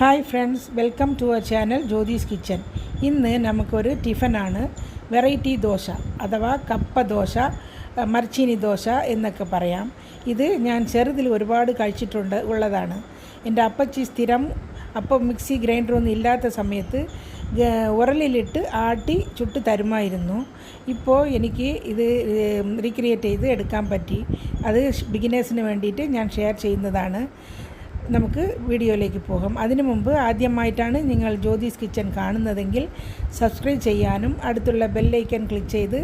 Hi friends, welcome to our channel Jyothis kitchen. ഇന്ന് നമുക്കൊരു ടിഫനാണ് variety dosa അഥവാ കപ്പ ദോശ, മരച്ചീനി ദോശ എന്നൊക്കെ പറയാം. ഇത് ഞാൻ ചെറുതിൽ ഒരുപാട് കഴിച്ചിട്ടുണ്ട് ഉള്ളതാണ്. എൻ്റെ അപ്പച്ചി സ്ഥിരം അപ്പം മിക്സി ഗ്രൈൻഡറൊന്നും ഇല്ലാത്ത സമയത്ത് ഉരലിലിട്ട് ആട്ടി ചുട്ട് തരുമായിരുന്നു. ഇപ്പോൾ എനിക്ക് ഇത് റീക്രിയേറ്റ് ചെയ്ത് എടുക്കാൻ പറ്റി. അത് ബിഗിനേഴ്സിന് വേണ്ടിയിട്ട് ഞാൻ ഷെയർ ചെയ്യുന്നതാണ്. നമുക്ക് വീഡിയോയിലേക്ക് പോകാം. അതിനു മുമ്പ് ആദ്യമായിട്ടാണ് നിങ്ങൾ ജ്യോതിസ് കിച്ചൻ കാണുന്നതെങ്കിൽ സബ്സ്ക്രൈബ് ചെയ്യാനും അടുത്തുള്ള ബെല്ലൈക്കൺ ക്ലിക്ക് ചെയ്ത്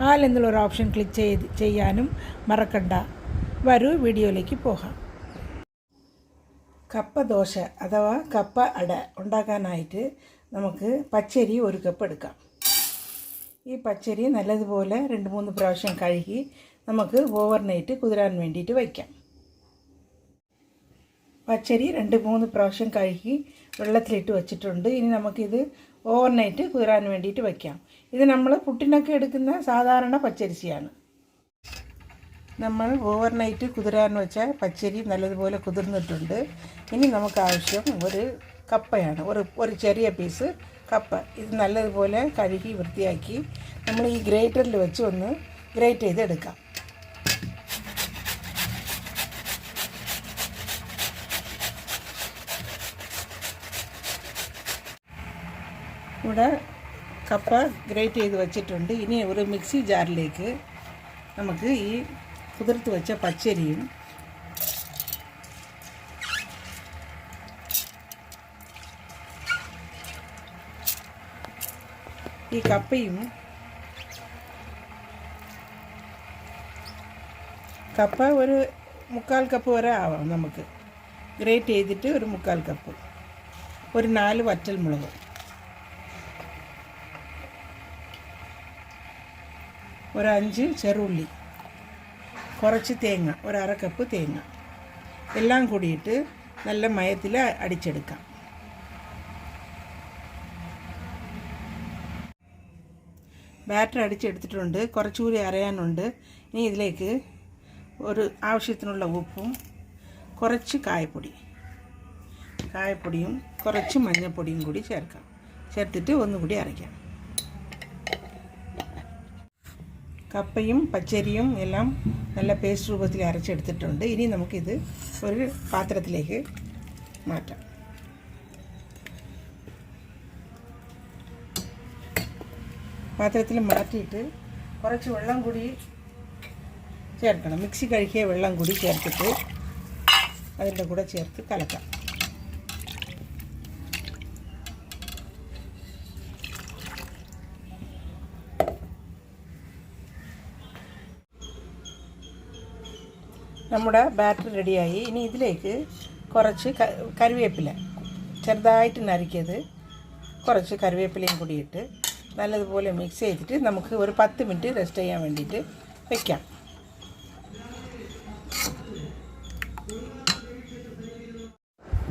ആൽ എന്നുള്ളൊരു ഓപ്ഷൻ ക്ലിക്ക് ചെയ്യാനും മറക്കണ്ട. വരൂ വീഡിയോയിലേക്ക് പോകാം. കപ്പ ദോശ അഥവാ കപ്പ അട ഉണ്ടാക്കാനായിട്ട് നമുക്ക് പച്ചരി 1 കപ്പ് എടുക്കാം. ഈ പച്ചരി നല്ലതുപോലെ 2-3 പ്രാവശ്യം കഴുകി നമുക്ക് ഓവർനൈറ്റ് കുതിരാൻ വേണ്ടിയിട്ട് വയ്ക്കാം. പച്ചരി 2-3 പ്രാവശ്യം കഴുകി വെള്ളത്തിലിട്ട് വച്ചിട്ടുണ്ട്. ഇനി നമുക്കിത് ഓവർനൈറ്റ് കുതിരാൻ വേണ്ടിയിട്ട് വയ്ക്കാം. ഇത് നമ്മൾ പുട്ടിനൊക്കെ എടുക്കുന്ന സാധാരണ പച്ചരിയാണ്. നമ്മൾ ഓവർനൈറ്റ് കുതിരാൻ വെച്ച പച്ചരി നല്ലതുപോലെ കുതിർന്നിട്ടുണ്ട്. ഇനി നമുക്ക് ആവശ്യം ഒരു കപ്പയാണ്, ഒരു ചെറിയ പീസ് കപ്പ. ഇത് നല്ലതുപോലെ കഴുകി വൃത്തിയാക്കി നമ്മൾ ഈ ഗ്രേറ്ററിൽ വെച്ച് ഒന്ന് ഗ്രേറ്റ് ചെയ്തെടുക്കാം. ഇവിടെ കപ്പ ഗ്രേറ്റ് ചെയ്ത് വെച്ചിട്ടുണ്ട്. ഇനി ഒരു മിക്സി ജാറിലേക്ക് നമുക്ക് ഈ കുതിർത്ത് വെച്ച പച്ചരിയും ഈ കപ്പയും കപ്പ ഒരു 3/4 കപ്പ് വരെ ആവാം. നമുക്ക് ഗ്രേറ്റ് ചെയ്തിട്ട് ഒരു 3/4 കപ്പ്, ഒരു 4 വറ്റൽമുളക്, ഒരു 5 ചെറുള്ളി, കുറച്ച് തേങ്ങ, ഒരു 1/2 കപ്പ് തേങ്ങ എല്ലാം കൂടിയിട്ട് നല്ല മയത്തിൽ അടിച്ചെടുക്കാം. ബാറ്റർ അടിച്ചെടുത്തിട്ടുണ്ട്. കുറച്ചുകൂടി അരയാനുണ്ട്. ഇനി ഇതിലേക്ക് ഒരു ആവശ്യത്തിനുള്ള ഉപ്പും കുറച്ച് കായപ്പൊടിയും കുറച്ച് മഞ്ഞൾപ്പൊടിയും കൂടി ചേർത്തിട്ട് ഒന്നുകൂടി അരയ്ക്കാം. കപ്പയും പച്ചരിയും എല്ലാം നല്ല പേസ്റ്റ് രൂപത്തിൽ അരച്ചെടുത്തിട്ടുണ്ട്. ഇനി നമുക്കിത് ഒരു പാത്രത്തിലേക്ക് മാറ്റാം. പാത്രത്തിൽ മാറ്റിയിട്ട് കുറച്ച് വെള്ളം കൂടി ചേർക്കണം. മിക്സി കഴുകിയ വെള്ളം കൂടി ചേർത്തിട്ട് അതിൻ്റെ കൂടെ ചേർത്ത് കലക്കാം. നമ്മുടെ ബാറ്റർ റെഡിയായി. ഇനി ഇതിലേക്ക് കുറച്ച് കറിവേപ്പില ചെറുതായിട്ട് നറുക്കിയത്, കുറച്ച് കറിവേപ്പിലയും കൂടി ഇട്ട് നല്ലതുപോലെ മിക്സ് ചെയ്തിട്ട് നമുക്ക് ഒരു 10 മിനിറ്റ് റെസ്റ്റ് ചെയ്യാൻ വേണ്ടിയിട്ട് വയ്ക്കാം.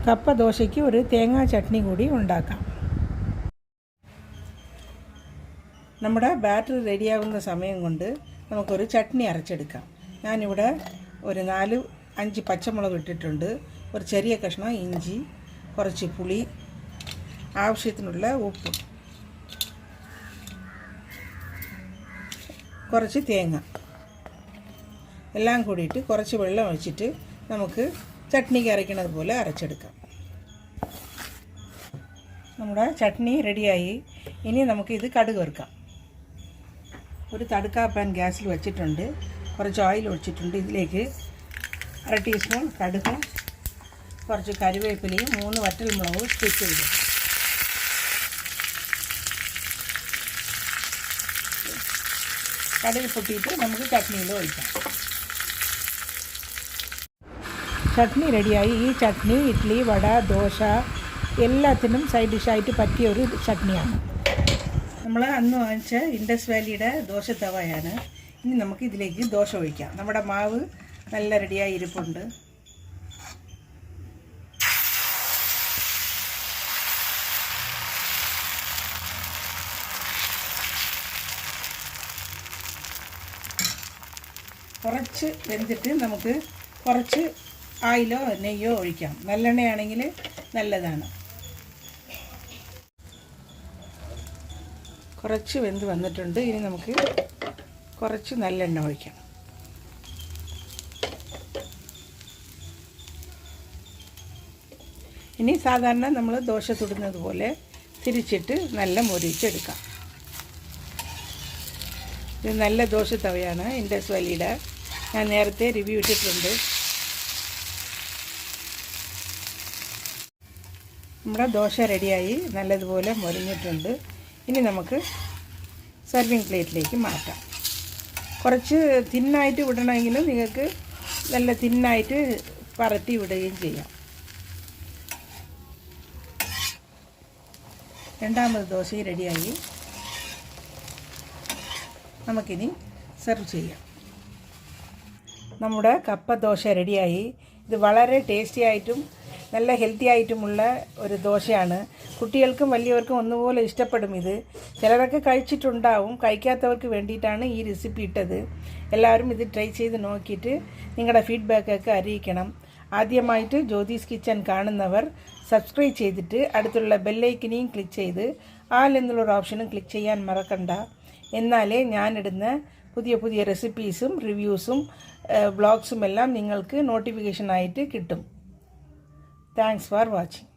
കപ്പ ദോശയ്ക്ക് ഒരു തേങ്ങാ ചട്നി കൂടി ഉണ്ടാക്കാം. നമ്മുടെ ബാറ്റർ റെഡിയാകുന്ന സമയം കൊണ്ട് നമുക്കൊരു ചട്നി അരച്ചെടുക്കാം. ഞാനിവിടെ ഒരു 4-5 പച്ചമുളക് ഇട്ടിട്ടുണ്ട്, ഒരു ചെറിയ കഷ്ണം ഇഞ്ചി, കുറച്ച് പുളി, ആവശ്യത്തിനുള്ള ഉപ്പ്, കുറച്ച് തേങ്ങ എല്ലാം കൂടിയിട്ട് കുറച്ച് വെള്ളം ഒഴിച്ചിട്ട് നമുക്ക് ചട്നിക്ക് അരയ്ക്കുന്നത് പോലെ അരച്ചെടുക്കാം. നമ്മുടെ ചട്നി റെഡിയായി. ഇനി നമുക്കിത് കടുക് വറുക്കാം. ഒരു തടുക്കാ പാൻ ഗ്യാസിൽ വെച്ചിട്ടുണ്ട്. കുറച്ച് ഓയിൽ ഒഴിച്ചിട്ടുണ്ട്. ഇതിലേക്ക് 1/2 ടീസ്പൂൺ കടുകും കുറച്ച് കറിവേപ്പിലയും 3 വറ്റൽമുളകും സ്റ്റിച്ച് ചെയ്തു. കടുക് പൊട്ടിയിട്ട് നമുക്ക് ചട്നിയിൽ ഒഴിക്കാം. ചട്നി റെഡിയായി. ഈ ചട്നി ഇഡ്ഡലി, വട, ദോശ എല്ലാത്തിനും സൈഡ് ഡിഷായിട്ട് പറ്റിയ ഒരു ചട്നിയാണ്. നമ്മൾ അന്ന് വാങ്ങിച്ച ഇൻഡസ് വാലിയുടെ ദോശ തവയാണ്. ഇനി നമുക്ക് ഇതിലേക്ക് ദോശ ഒഴിക്കാം. നമ്മുടെ മാവ് നല്ല റെഡിയായി ഇരിപ്പുണ്ട്. കുറച്ച് വെന്തിട്ട് നമുക്ക് കുറച്ച് ആയിലോ നെയ്യോ ഒഴിക്കാം. നല്ലെണ്ണയാണെങ്കിൽ നല്ലതാണ്. കുറച്ച് വെന്ത് വന്നിട്ടുണ്ട്. ഇനി നമുക്ക് കുറച്ച് നല്ലെണ്ണ ഒഴിക്കണം. ഇനി സാധാരണ നമ്മൾ ദോശ ചുടുന്നത് പോലെ തിരിച്ചിട്ട് നല്ല മൊരിച്ചെടുക്കാം. ഇത് നല്ല ദോശ തവയാണ് ഇൻഡസ് വാലിയുടെ. ഞാൻ നേരത്തെ റിവ്യൂ ഇട്ടിട്ടുണ്ട്. നമ്മുടെ ദോശ റെഡിയായി, നല്ലതുപോലെ മൊരിഞ്ഞിട്ടുണ്ട്. ഇനി നമുക്ക് സർവിങ് പ്ലേറ്റിലേക്ക് മാറ്റാം. കുറച്ച് തിന്നായിട്ട് വിടണമെങ്കിലും നിങ്ങൾക്ക് നല്ല തിന്നായിട്ട് പരത്തി വിടുകയും ചെയ്യാം. രണ്ടാമത് ദോശ റെഡിയായി, നമുക്കിനി സെർവ് ചെയ്യാം. നമ്മുടെ കപ്പ ദോശ റെഡിയായി. ഇത് വളരെ ടേസ്റ്റി ആയിട്ടും നല്ല ഹെൽത്തി ആയിട്ടുമുള്ള ഒരു ദോശയാണ്. കുട്ടികൾക്കും വലിയവർക്കും ഒന്നുപോലെ ഇഷ്ടപ്പെടും ഇത്. ചിലരൊക്കെ കഴിച്ചിട്ടുണ്ടാവും. കഴിക്കാത്തവർക്ക് വേണ്ടിയിട്ടാണ് ഈ റെസിപ്പി ഇട്ടത്. എല്ലാവരും ഇത് ട്രൈ ചെയ്ത് നോക്കിയിട്ട് നിങ്ങളുടെ ഫീഡ്ബാക്കൊക്കെ അറിയിക്കണം. ആദ്യമായിട്ട് ജ്യോതിസ് കിച്ചൻ കാണുന്നവർ സബ്സ്ക്രൈബ് ചെയ്തിട്ട് അടുത്തുള്ള ബെല്ലൈക്കനെയും ക്ലിക്ക് ചെയ്ത് ആൽ എന്നുള്ളൊരു ഓപ്ഷനും ക്ലിക്ക് ചെയ്യാൻ മറക്കണ്ട. എന്നാലേ ഞാനിടുന്ന പുതിയ പുതിയ റെസിപ്പീസും റിവ്യൂസും വ്ളോഗ്സും എല്ലാം നിങ്ങൾക്ക് നോട്ടിഫിക്കേഷനായിട്ട് കിട്ടും. Thanks for watching.